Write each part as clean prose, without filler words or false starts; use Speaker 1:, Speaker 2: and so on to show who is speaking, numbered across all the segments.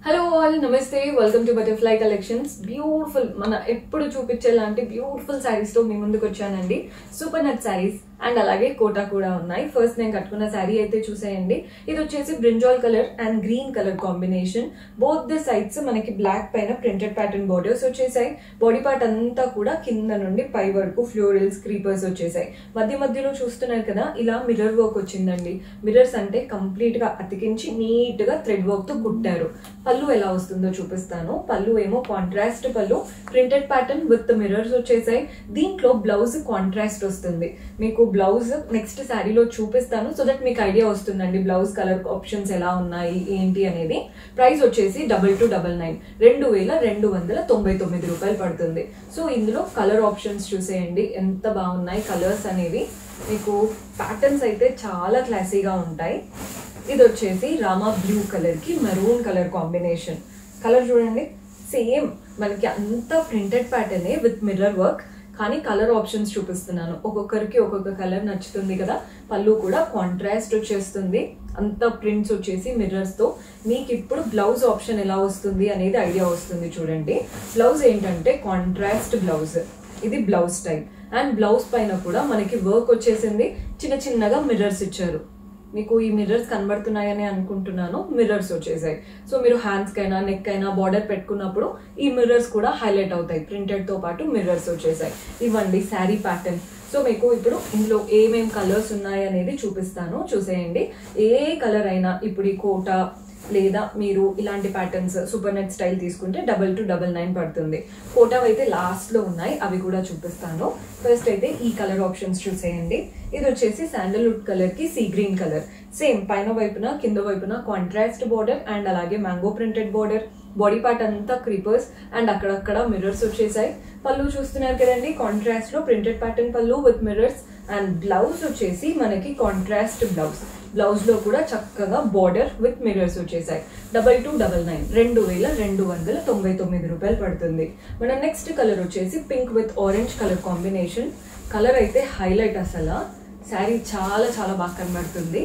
Speaker 1: Hello all నమస్తే welcome to butterfly collections. Beautiful మన ఎప్పుడు చూపించే లాంటి బ్యూటిఫుల్ శారీస్ తో మీ ముందుకు వచ్చానండి. సూపర్ నట్ శారీస్ అండ్ అలాగే కోటా కూడా ఉన్నాయి. ఫస్ట్ నేను కట్టుకున్న శారీ అయితే చూసేయండి. ఇది వచ్చేసి brinjal colour and green colour combination. Both the sides మనకి బ్లాక్ పైన ప్రింటెడ్ ప్యాటర్న్ బోర్డర్స్ వచ్చేసాయి. బాడీ పార్ట్ అంతా కూడా కింద నుండి పై వరకు ఫ్లోరల్స్ క్రీపర్స్ వచ్చేసాయి. మధ్యలో చూస్తున్నారు కదా, ఇలా మిర్రర్ వర్క్ వచ్చిందండి. మిర్రర్స్ అంటే కంప్లీట్ గా అతికించి నీట్ గా థ్రెడ్ వర్క్ తో కుట్టారు. పళ్ళు ఎలా వస్తుందో చూపిస్తాను. పళ్ళు ఏమో కాంట్రాస్ట్ పళ్ళు, ప్రింటెడ్ ప్యాటర్న్ విత్ మిర్రర్స్ వచ్చేసాయి. దీంట్లో బ్లౌజ్ కాంట్రాస్ట్ వస్తుంది. మీకు బ్లౌజ్ నెక్స్ట్ శారీలో చూపిస్తాను, సో దట్ మీకు ఐడియా వస్తుందండి బ్లౌజ్ కలర్ ఆప్షన్స్ ఎలా ఉన్నాయి ఏంటి అనేది. ప్రైస్ వచ్చేసి 2299 2299 రూపాయలు పడుతుంది. సో ఇందులో కలర్ ఆప్షన్స్ చూసేయండి ఎంత బాగున్నాయి కలర్స్ అనేవి. మీకు ప్యాటర్న్స్ అయితే చాలా క్లాసీగా ఉంటాయి. ఇది వచ్చేసి రామా బ్లూ కలర్ కి మెరూన్ కలర్ కాంబినేషన్. కలర్ చూడండి, సేమ్ మనకి అంతా printed pattern with mirror work, కానీ కలర్ ఆప్షన్స్ చూపిస్తున్నాను. ఒక్కొక్కరికి ఒక్కొక్క కలర్ నచ్చుతుంది కదా. పళ్ళు కూడా కాంట్రాస్ట్ వచ్చేస్తుంది, అంత ప్రింట్స్ వచ్చేసి మిర్రర్స్ తో. మీకు ఇప్పుడు బ్లౌజ్ ఆప్షన్ ఎలా వస్తుంది అనేది ఐడియా వస్తుంది. చూడండి, బ్లౌజ్ ఏంటంటే కాంట్రాస్ట్ బ్లౌజ్. ఇది బ్లౌజ్ టైప్ అండ్ బ్లౌజ్ పైన కూడా మనకి వర్క్ వచ్చేసింది. చిన్నగా మిర్రర్స్ ఇచ్చారు. మీకు ఈ మిర్రర్స్ కనబడుతున్నాయని అనుకుంటున్నాను. మిర్రర్స్ వచ్చేసాయి. సో మీరు హ్యాండ్స్ కైనా నెక్ అయినా బార్డర్ పెట్టుకున్నప్పుడు ఈ మిర్రర్స్ కూడా హైలైట్ అవుతాయి. ప్రింటెడ్ తో పాటు మిర్రర్స్ వచ్చేసాయి. ఇవ్వండి శారీ ప్యాటర్న్. సో మీకు ఇప్పుడు ఇందులో ఏమేం కలర్స్ ఉన్నాయి అనేది చూపిస్తాను, చూసేయండి. ఏ కలర్ అయినా ఇప్పుడు ఈ కోటా లేదా మీరు ఇలాంటి ప్యాటర్న్స్ సూపర్ నెట్ స్టైల్ తీసుకుంటే 2299 పడుతుంది. కోటా అయితే లాస్ట్ లో ఉన్నాయి, అవి కూడా చూపిస్తాను. ఫస్ట్ అయితే ఈ కలర్ ఆప్షన్స్ చూసేయండి. ఇది వచ్చేసి శాండల్వుడ్ కలర్ కి సీ గ్రీన్ కలర్. సేమ్ పైన వైపున కింద వైపున కాంట్రాస్ట్ బోర్డర్ అండ్ అలాగే mango printed border. Body part అంతా క్రీపర్స్ అండ్ అక్కడక్కడ మిర్రర్స్ వచ్చేసాయి. పళ్ళు చూస్తున్నారు కదండి, కాంట్రాస్ట్ లో ప్రింటెడ్ ప్యాటర్న్ పళ్ళు విత్ మిర్రర్స్. అండ్ బ్లౌజ్ వచ్చేసి మనకి కాంట్రాస్ట్ బ్లౌజ్. బ్లౌజ్ లో కూడా చక్కగా బార్డర్ విత్ మిర్రర్స్ వచ్చేసాయి. 2299 2299 రూపాయలు పడుతుంది. మన నెక్స్ట్ కలర్ వచ్చేసి pink with orange colour combination. Colour అయితే హైలైట్. అసలు శారీ చాలా బాగా కనబడుతుంది.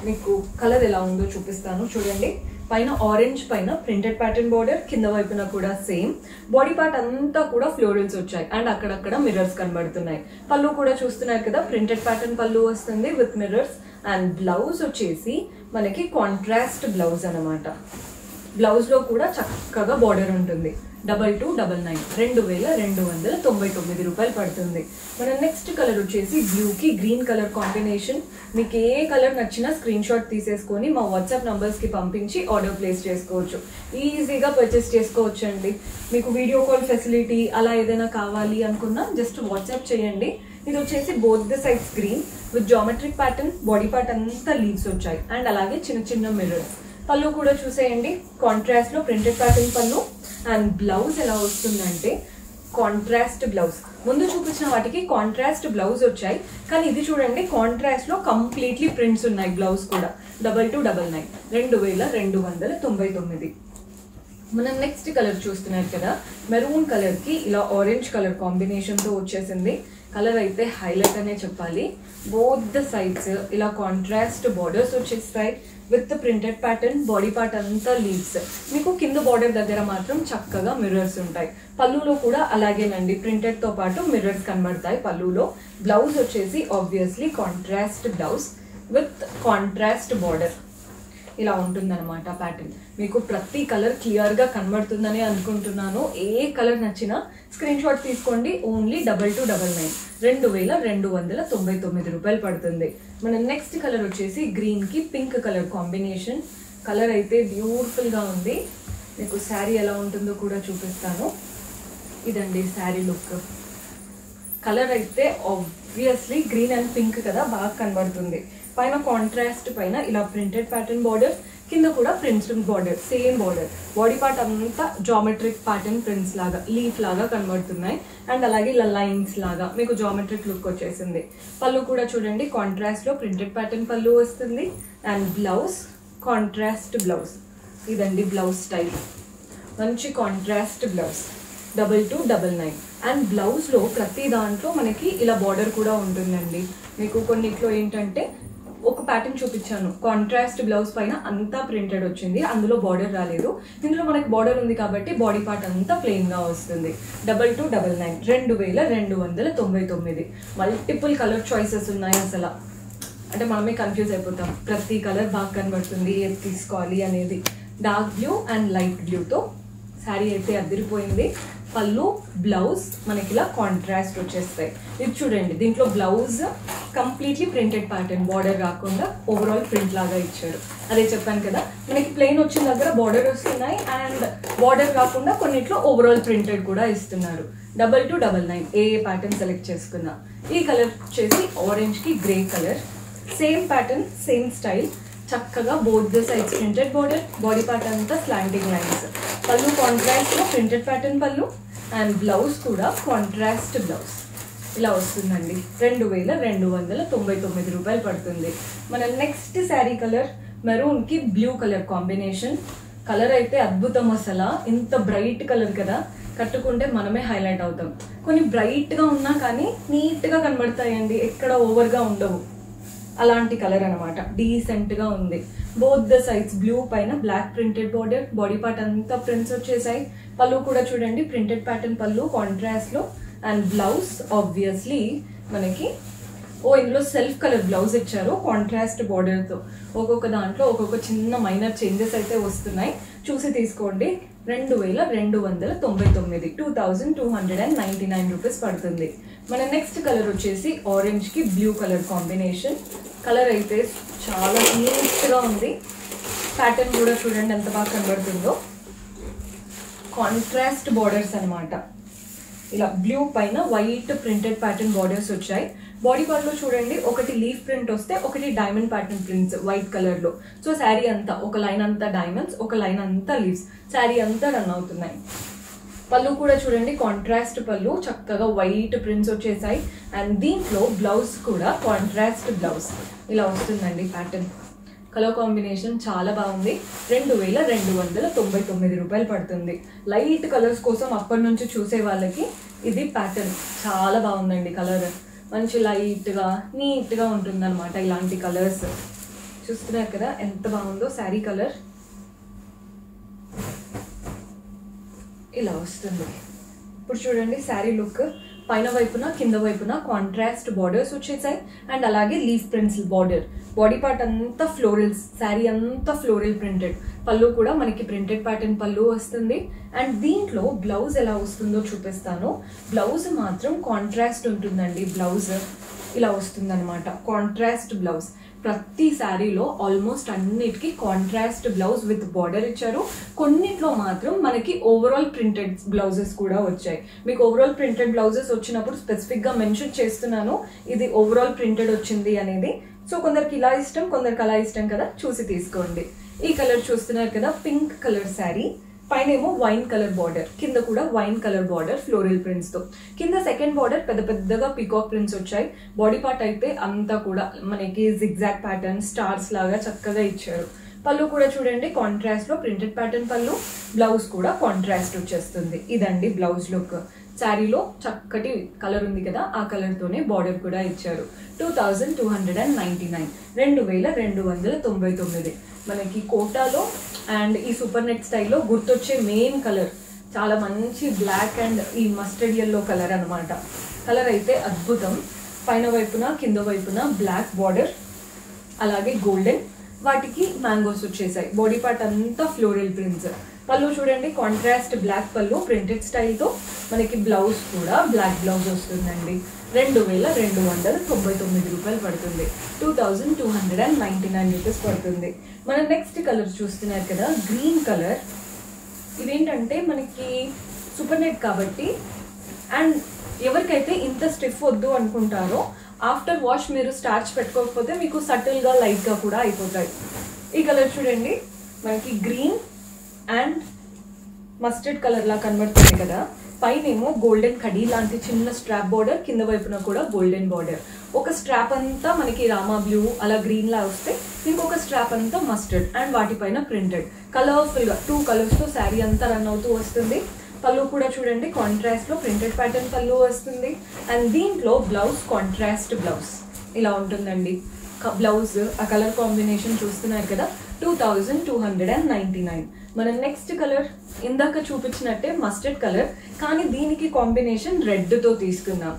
Speaker 1: మీకు కలర్ ఎలా ఉందో చూపిస్తాను, చూడండి. పైన ఆరెంజ్ పైన ప్రింటెడ్ ప్యాటర్న్ బార్డర్, కింద వైపున కూడా సేమ్. బాడీ పార్ట్ అంతా కూడా ఫ్లోరల్స్ వచ్చాయి అండ్ అక్కడక్కడ మిర్రర్స్ కనబడుతున్నాయి. పళ్ళు కూడా చూస్తున్నారు కదా, ప్రింటెడ్ ప్యాటర్న్ పళ్ళు వస్తుంది విత్ మిర్రర్స్. అండ్ బ్లౌజ్ వచ్చేసి మనకి కాంట్రాస్ట్ బ్లౌజ్ అనమాట. బ్లౌజ్ లో కూడా చక్కగా బార్డర్ ఉంటుంది. 2299 2299 రూపాయలు పడుతుంది. మన నెక్స్ట్ కలర్ వచ్చేసి బ్లూ కి గ్రీన్ కలర్ కాంబినేషన్. మీకు ఏ కలర్ నచ్చినా స్క్రీన్ షాట్ తీసేసుకొని మా వాట్సాప్ నంబర్స్ కి పంపించి ఆర్డర్ ప్లేస్ చేసుకోవచ్చు. ఈజీగా పర్చేస్ చేసుకోవచ్చు అండి. మీకు వీడియో కాల్ ఫెసిలిటీ అలా ఏదైనా కావాలి అనుకున్నా జస్ట్ వాట్సాప్ చేయండి. ఇది వచ్చేసి both the sides green with geometric pattern. Body part అంతా లీవ్స్ వచ్చాయి అండ్ అలాగే చిన్న మిర్రర్స్. పళ్ళు కూడా చూసేయండి, కాంట్రాస్ట్ లో ప్రింటెడ్ ప్యాటర్న్ పళ్ళు. అండ్ బ్లౌజ్ ఎలా వస్తుందంటే కాంట్రాస్ట్ బ్లౌజ్. ముందు చూపించిన వాటికి కాంట్రాస్ట్ బ్లౌజ్ వచ్చాయి, కానీ ఇది చూడండి కాంట్రాస్ట్ లో కంప్లీట్లీ ప్రింట్స్ ఉన్నాయి. బ్లౌజ్ కూడా 2299 2299. మనం నెక్స్ట్ కలర్ చూస్తున్నారు కదా, మెరూన్ కలర్ కి ఇలా ఆరెంజ్ కలర్ కాంబినేషన్ తో వచ్చేసింది. కలర్ అయితే హైలైట్ అనే చెప్పాలి. బోత్ ద సైడ్స్ ఇలా కాంట్రాస్ట్ బార్డర్స్ వచ్చేస్తాయి with printed pattern. Body part అంతా లీవ్స్. మీకు కింద బార్డర్ దగ్గర మాత్రం చక్కగా మిర్రర్స్ ఉంటాయి. పళ్ళులో కూడా అలాగేనండి, ప్రింటెడ్ తో పాటు మిర్రర్స్ కనబడతాయి పళ్ళులో. బ్లౌజ్ వచ్చేసి obviously contrast blouse with contrast border. ఇలా ఉంటుందన్నమాట ప్యాటర్న్. మీకు ప్రతి కలర్ క్లియర్ గా కనబడుతుందని అనుకుంటున్నాను. ఏ కలర్ నచ్చినా స్క్రీన్ షాట్ తీసుకోండి. ఓన్లీ 2299 2299 రూపాయలు పడుతుంది. మన నెక్స్ట్ కలర్ వచ్చేసి గ్రీన్ కి పింక్ కలర్ కాంబినేషన్. కలర్ అయితే బ్యూటిఫుల్ గా ఉంది. మీకు శారీ ఎలా ఉంటుందో కూడా చూపిస్తాను. ఇదండి శారీ లుక్. కలర్ అయితే ఆబ్వియస్లీ గ్రీన్ అండ్ పింక్ కదా, బాగా కనబడుతుంది. పైన కాంట్రాస్ట్ పైన ఇలా ప్రింటెడ్ ప్యాటర్న్ బార్డర్, కింద కూడా prints border, same border. Body part అంతా జామెట్రిక్ ప్యాటర్న్ ప్రింట్స్ లాగా లీఫ్ లాగా కనబడుతున్నాయి అండ్ అలాగే ఇలా లైన్స్ లాగా మీకు జామెట్రిక్ లుక్ వచ్చేసింది. పళ్ళు కూడా చూడండి, కాంట్రాస్ట్ లో ప్రింటెడ్ ప్యాటర్న్ పళ్ళు వస్తుంది. And blouse contrast blouse. ఇదండి బ్లౌజ్ స్టైల్, మంచి కాంట్రాస్ట్ బ్లౌజ్. 2299. అండ్ బ్లౌజ్ లో ప్రతి దాంట్లో మనకి ఇలా బార్డర్ కూడా ఉంటుందండి. మీకు కొన్నిట్లో ఏంటంటే ఒక ప్యాటర్న్ చూపించాను, కాంట్రాస్ట్ బ్లౌజ్ పైన అంతా ప్రింటెడ్ వచ్చింది, అందులో బార్డర్ రాలేదు. ఇందులో మనకి బార్డర్ ఉంది కాబట్టి బాడీ పార్ట్ అంతా ప్లెయిన్ గా వస్తుంది. 2299 2299. మల్టిపుల్ కలర్ చాయిసెస్ ఉన్నాయి. అసలు అంటే మనమే కన్ఫ్యూజ్ అయిపోతాం, ప్రతి కలర్ బాగా కనబడుతుంది, ఏది తీసుకోవాలి అనేది. డార్క్ బ్లూ అండ్ లైట్ బ్లూతో శారీ అయితే అదిరిపోయింది. పళ్ళు బ్లౌజ్ మనకి ఇలా కాంట్రాస్ట్ వచ్చేస్తాయి. ఇది చూడండి, దీంట్లో blouse completely printed pattern, border రాకుండా ఓవరాల్ ప్రింట్ లాగా ఇచ్చారు. అదే చెప్పాను కదా, మనకి ప్లెయిన్ వచ్చిన దగ్గర బార్డర్ వస్తున్నాయి అండ్ బార్డర్ కాకుండా కొన్నిట్లో ఓవరాల్ ప్రింటెడ్ కూడా ఇస్తున్నారు. 2299 ఏ ప్యాటర్న్ సెలెక్ట్ చేసుకున్నా. ఈ కలర్ వచ్చేసి ఆరెంజ్ కి grey colour, same pattern same style, చక్కగా both the sides printed border, body part అంతా స్లాంటింగ్ లైన్స్. పళ్ళు కాంట్రాస్ట్ లో ప్రింటెడ్ ప్యాటర్న్ పళ్ళు అండ్ బ్లౌజ్ కూడా కాంట్రాస్ట్ బ్లౌజ్ ఇలా వస్తుందండి. 2299 రూపాయలు పడుతుంది. మన నెక్స్ట్ శారీ కలర్ మెరూన్ కి బ్లూ కలర్ కాంబినేషన్. కలర్ అయితే అద్భుతం, అసలు ఇంత బ్రైట్ కలర్ కదా, కట్టుకుంటే మనమే హైలైట్ అవుతాం. కొన్ని బ్రైట్ గా ఉన్నా కానీ నీట్ గా కనబడతాయండి, ఎక్కడ ఓవర్ గా ఉండవు. అలాంటి కలర్ అనమాట, డీసెంట్ గా ఉంది. బోత్ ద సైడ్స్ బ్లూ పైన block printed border, body part అంతా ప్రింట్స్ వచ్చేసాయి. పళ్ళు కూడా చూడండి ప్రింటెడ్ ప్యాటర్న్ పళ్ళు కాంట్రాస్ట్ లో అండ్ బ్లౌజ్ ఆబ్వియస్లీ మనకి ఇందులో సెల్ఫ్ కలర్ బ్లౌజ్ ఇచ్చారు కాంట్రాస్ట్ బార్డర్ తో. ఒక్కొక్క దాంట్లో ఒక్కొక్క చిన్న మైనర్ చేంజెస్ అయితే వస్తున్నాయి, చూసి తీసుకోండి. 2299 2299 రూపీస్ పడుతుంది. మన నెక్స్ట్ కలర్ వచ్చేసి ఆరెంజ్ కి బ్లూ కలర్ కాంబినేషన్. కలర్ అయితే చాలా నీట్ గా ఉంది. ప్యాటర్న్ కూడా చూడండి ఎంత బాగా కనబడుతుందో. కాంట్రాస్ట్ బార్డర్స్ అనమాట, ఇలా బ్లూ పైన వైట్ ప్రింటెడ్ ప్యాటర్న్ బార్డర్స్ వచ్చాయి. బాడీ పార్ట్ లో చూడండి, ఒకటి లీఫ్ ప్రింట్ వస్తే ఒకటి diamond pattern prints white colour లో. సో శారీ అంతా ఒక లైన్ అంతా డైమండ్స్, ఒక లైన్ అంతా లీవ్స్, శారీ అంతా రన్ అవుతున్నాయి. పళ్ళు కూడా చూడండి కాంట్రాస్ట్ పళ్ళు, చక్కగా వైట్ ప్రింట్స్ వచ్చేసాయి అండ్ దీంట్లో బ్లౌజ్ కూడా కాంట్రాస్ట్ బ్లౌజ్ ఇలా వస్తుందండి. ప్యాటర్న్ కలర్ కాంబినేషన్ చాలా బాగుంది. 2299 రూపాయలు పడుతుంది. లైట్ కలర్స్ కోసం అప్పటి నుంచి చూసే వాళ్ళకి ఇది ప్యాటర్న్ చాలా బాగుందండి. కలర్ మంచి లైట్ గా నీట్ గా ఉంటుంది అనమాట. ఇలాంటి కలర్స్ చూస్తున్నారు కదా ఎంత బాగుందో. శారీ కలర్ ఇలా వస్తుంది. ఇప్పుడు చూడండి శారీ లుక్, పైన వైపున కింద వైపున కాంట్రాస్ట్ బార్డర్స్ వచ్చేసాయి అండ్ అలాగే leaf prints border, body part అంతా ఫ్లోరల్స్, శారీ అంతా ఫ్లోరల్ ప్రింటెడ్. పళ్ళు కూడా మనకి ప్రింటెడ్ ప్యాటర్న్ పళ్ళు వస్తుంది అండ్ దీంట్లో బ్లౌజ్ ఎలా వస్తుందో చూపిస్తాను. బ్లౌజ్ మాత్రం కాంట్రాస్ట్ ఉంటుందండి. బ్లౌజ్ ఇలా వస్తుంది అనమాట, కాంట్రాస్ట్ బ్లౌజ్. ప్రతి శారీలో ఆల్మోస్ట్ అన్నిటికీ కాంట్రాస్ట్ బ్లౌజ్ విత్ బార్డర్ ఇచ్చారు. కొన్నిట్లో మాత్రం మనకి ఓవరాల్ ప్రింటెడ్ బ్లౌజెస్ కూడా వచ్చాయి. మీకు ఓవరాల్ ప్రింటెడ్ బ్లౌజెస్ వచ్చినప్పుడు స్పెసిఫిక్ గా మెన్షన్ చేస్తున్నాను ఇది ఓవరాల్ ప్రింటెడ్ వచ్చింది అనేది. సో కొందరికి ఇలా ఇష్టం, కొందరికి అలా ఇష్టం కదా, చూసి తీసుకోండి. ఈ కలర్ చూస్తున్నారు కదా, పింక్ కలర్ శారీ, పైన ఏమో వైన్ కలర్ బార్డర్, కింద కూడా wine colour border floral prints తో. కింద సెకండ్ బార్డర్ పెద్ద పెద్దగా పీకాక్ ప్రింట్స్ వచ్చాయి. బాడీ పార్ట్ అయితే అంతా కూడా మనకి జిగ్జాగ్ ప్యాటర్న్ స్టార్స్ లాగా చక్కగా ఇచ్చారు. పళ్ళు కూడా చూడండి కాంట్రాస్ట్ లో ప్రింటెడ్ ప్యాటర్న్ పళ్ళు, బ్లౌజ్ కూడా కాంట్రాస్ట్ వచ్చేస్తుంది. ఇదండి బ్లౌజ్ లుక్. శారీలో చక్కటి కలర్ ఉంది కదా, ఆ కలర్ తోనే బార్డర్ కూడా ఇచ్చారు. 2299 2299. మనకి కోటాలో అండ్ ఈ సూపర్ నెట్ స్టైల్లో గుర్తొచ్చే మెయిన్ కలర్ చాలా మంచి బ్లాక్ అండ్ ఈ మస్టర్డ్ ఎల్లో కలర్ అనమాట. కలర్ అయితే అద్భుతం. పైన వైపున కింద వైపున బ్లాక్ బార్డర్ అలాగే గోల్డెన్, వాటికి మ్యాంగోస్ వచ్చేసాయి. బాడీ పార్ట్ అంతా ఫ్లోరల్ ప్రింట్స్. పళ్ళు చూడండి కాంట్రాస్ట్ బ్లాక్ పళ్ళు ప్రింటెడ్ స్టైల్తో. మనకి బ్లౌజ్ కూడా బ్లాక్ బ్లౌజ్ వస్తుందండి. 2299 రూపాయలు పడుతుంది. 2299 రూపీస్ పడుతుంది. మన నెక్స్ట్ కలర్ చూస్తున్నారు కదా, గ్రీన్ కలర్. ఇవేంటంటే మనకి సూపర్ నెట్ కాబట్టి అండ్ ఎవరికైతే ఇంత స్టిఫ్ వద్దు అనుకుంటారో ఆఫ్టర్ వాష్ మీరు స్టార్చ్ పెట్టుకోకపోతే మీకు సటిల్గా లైట్గా కూడా అయిపోతాయి. ఈ కలర్ చూడండి, మనకి గ్రీన్ అండ్ మస్టర్డ్ కలర్ లా కనబడుతుంది కదా. పైన ఏమో గోల్డెన్ కడీ లాంటి చిన్న స్ట్రాప్ బార్డర్, కింద వైపున కూడా గోల్డెన్ బార్డర్. ఒక స్ట్రాప్ అంతా మనకి రామా బ్లూ అలా గ్రీన్ లా వస్తే ఇంకొక స్ట్రాప్ అంతా మస్టర్డ్ అండ్ వాటిపైన ప్రింటెడ్ కలర్ఫుల్ గా 2 కలర్స్ తో శారీ అంతా రన్ అవుతూ వస్తుంది. పళ్ళు కూడా చూడండి కాంట్రాస్ట్ లో ప్రింటెడ్ ప్యాటర్న్ పళ్ళు వస్తుంది అండ్ దీంట్లో బ్లౌజ్ కాంట్రాస్ట్ బ్లౌజ్ ఇలా ఉంటుందండి. బ్లౌజ్ ఆ కలర్ కాంబినేషన్ చూస్తున్నారు కదా 2299. మన నెక్స్ట్ కలర్ ఇందాక చూపించినట్టే మస్టర్డ్ కలర్, కానీ దీనికి కాంబినేషన్ రెడ్తో తీసుకున్నాం.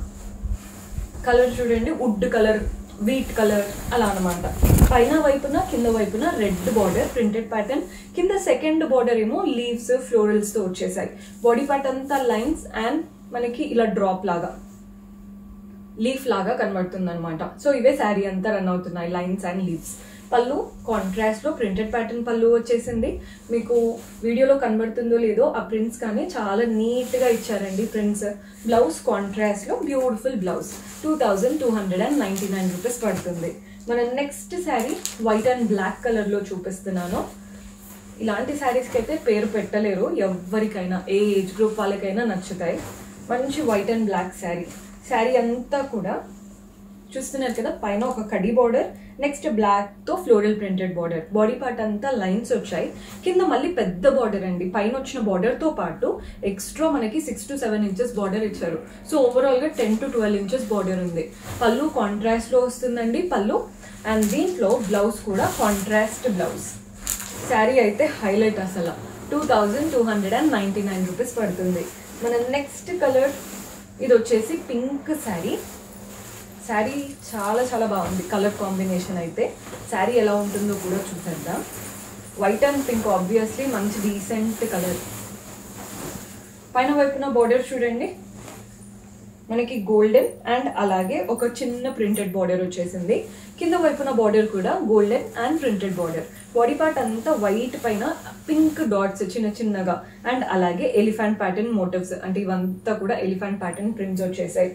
Speaker 1: కలర్ చూడండి, వుడ్ కలర్, వీట్ కలర్ అలా అనమాట. పైన వైపున కింద వైపున రెడ్ బార్డర్ ప్రింటెడ్ ప్యాటర్న్, కింద సెకండ్ బార్డర్ ఏమో లీవ్స్ ఫ్లోరల్స్తో వచ్చేసాయి. బాడీ పార్ట్ అంతా లైన్స్ అండ్ మనకి ఇలా డ్రాప్ లాగా లీఫ్ లాగా కనబడుతుంది అనమాట. సో ఇవే శారీ అంతా రన్ అవుతున్నాయి, లైన్స్ అండ్ లీవ్స్. పళ్ళు కాంట్రాస్ట్ లో ప్రింటెడ్ ప్యాటర్న్ పళ్ళు వచ్చేసింది. మీకు వీడియోలో కనబడుతుందో లేదో ఆ ప్రింట్స్ కానీ చాలా నీట్ గా ఇచ్చారండి ప్రింట్స్. బ్లౌజ్ కాంట్రాస్ట్ లో బ్యూటిఫుల్ బ్లౌజ్ 2299 రూపీస్ పడుతుంది. మన next sari white and black colour లో చూపిస్తున్నాను. ఇలాంటి శారీస్కి అయితే పేరు పెట్టలేరు, ఎవరికైనా ఏ ఏజ్ గ్రూప్ వాళ్ళకైనా నచ్చుతాయి. మంచి white and black sari. Sari అంతా కూడా చూస్తున్నారు కదా, పైన ఒక కడి బార్డర్, నెక్స్ట్ బ్లాక్ తో floral printed border. Body part అంతా లైన్స్ వచ్చాయి. కింద మళ్ళీ పెద్ద బార్డర్ అండి. పైన వచ్చిన బార్డర్ తో పాటు ఎక్స్ట్రా మనకి 6 to 7 ఇంచెస్ బార్డర్ ఇచ్చారు. సో ఓవరాల్ గా 10 to 12 ఇంచెస్ బార్డర్ ఉంది. పళ్ళు కాంట్రాస్ట్ లో వస్తుందండి పళ్ళు, అండ్ దీంట్లో బ్లౌజ్ కూడా కాంట్రాస్ట్ బ్లౌజ్. శారీ అయితే హైలైట్ అసలు 2299 రూపీస్ పడుతుంది. మన నెక్స్ట్ కలర్ ఇది వచ్చేసి పింక్ శారీ. శారీ చాలా చాలా బాగుంది కలర్ కాంబినేషన్ అయితే. శారీ ఎలా ఉంటుందో కూడా చూసేద్దాం. వైట్ అండ్ పింక్ ఆబ్వియస్లీ మంచి డీసెంట్ కలర్. పైన వైపున బార్డర్ చూడండి, మనకి గోల్డెన్ అండ్ అలాగే ఒక చిన్న ప్రింటెడ్ బార్డర్ వచ్చేసింది. కింద వైపున బార్డర్ కూడా golden and printed border. Body part అంతా వైట్ పైన పింక్ డాట్స్ చిన్న చిన్నగా, అండ్ అలాగే ఎలిఫెంట్ ప్యాటర్న్ మోటివ్స్, అంటే ఇవంతా కూడా ఎలిఫెంట్ ప్యాటర్న్ ప్రింట్స్ వచ్చేసాయి.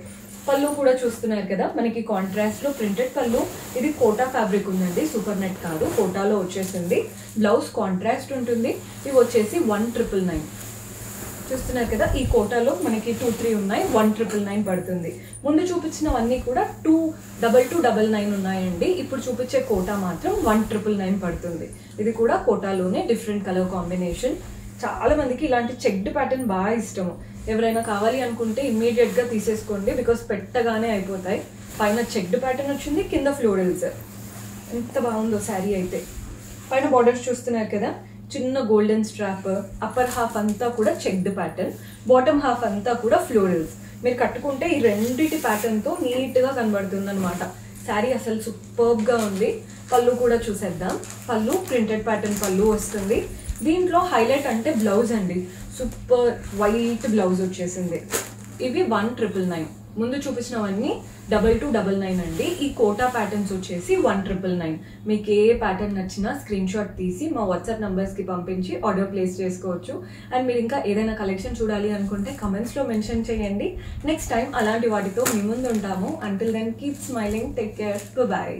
Speaker 1: పళ్ళు కూడా చూస్తున్నారు కదా, మనకి కాంట్రాస్ట్ లో ప్రింటెడ్ పళ్ళు. ఇది కోటా ఫ్యాబ్రిక్ ఉందండి, సూపర్ నెట్ కాదు, కోటాలో వచ్చేసింది. బ్లౌజ్ కాంట్రాస్ట్ ఉంటుంది. ఇవి వచ్చేసి 1999. చూస్తున్నారు కదా, ఈ కోటాలో మనకి 2, 3 ఉన్నాయి, 1999 పడుతుంది. ముందు చూపించినవన్నీ కూడా 2299 ఉన్నాయండి. ఇప్పుడు చూపించే కోటా మాత్రం 1999 పడుతుంది. ఇది కూడా కోటాలోనే డిఫరెంట్ కలర్ కాంబినేషన్. చాలా మందికి ఇలాంటి చెక్డ్ ప్యాటర్న్ బాగా ఇష్టము. ఎవరైనా కావాలి అనుకుంటే ఇమ్మీడియట్ గా తీసేసుకోండి, బికాస్ పెట్టగానే అయిపోతాయి. పైన చెక్డ్ ప్యాటర్న్ వచ్చింది, కింద ఫ్లోరల్స్. ఎంత బాగుందో శారీ అయితే. పైన బార్డర్స్ చూస్తున్నారు కదా, చిన్న గోల్డెన్ స్ట్రాప్. అప్పర్ హాఫ్ అంతా కూడా చెక్డ్ ప్యాటర్న్, బాటమ్ హాఫ్ అంతా కూడా ఫ్లోరల్స్. మీరు కట్టుకుంటే ఈ రెండిటి ప్యాటర్న్ తో నీట్ గా కనబడుతుంది అనమాట. శారీ అసలు సూపర్బ్ గా ఉంది. పళ్ళు కూడా చూసేద్దాం. పళ్ళు ప్రింటెడ్ ప్యాటర్న్ పళ్ళు వస్తుంది. దీంట్లో హైలైట్ అంటే బ్లౌజ్ అండి, సూపర్ వైట్ బ్లౌజ్ వచ్చేసింది. ఇవి 1999. ముందు చూపించినవన్నీ 2299 అండి. ఈ కోటా ప్యాటర్న్స్ వచ్చేసి 1999. మీకు ఏ ప్యాటర్న్ నచ్చినా స్క్రీన్ షాట్ తీసి మా వాట్సాప్ నంబర్స్ కి పంపించి ఆర్డర్ ప్లేస్ చేసుకోవచ్చు. అండ్ మీరు ఇంకా ఏదైనా కలెక్షన్ చూడాలి అనుకుంటే కమెంట్స్ లో మెన్షన్ చేయండి. నెక్స్ట్ టైం అలాంటి వాటితో మీ ముందు ఉంటాము. Until then keep smiling, take care, by.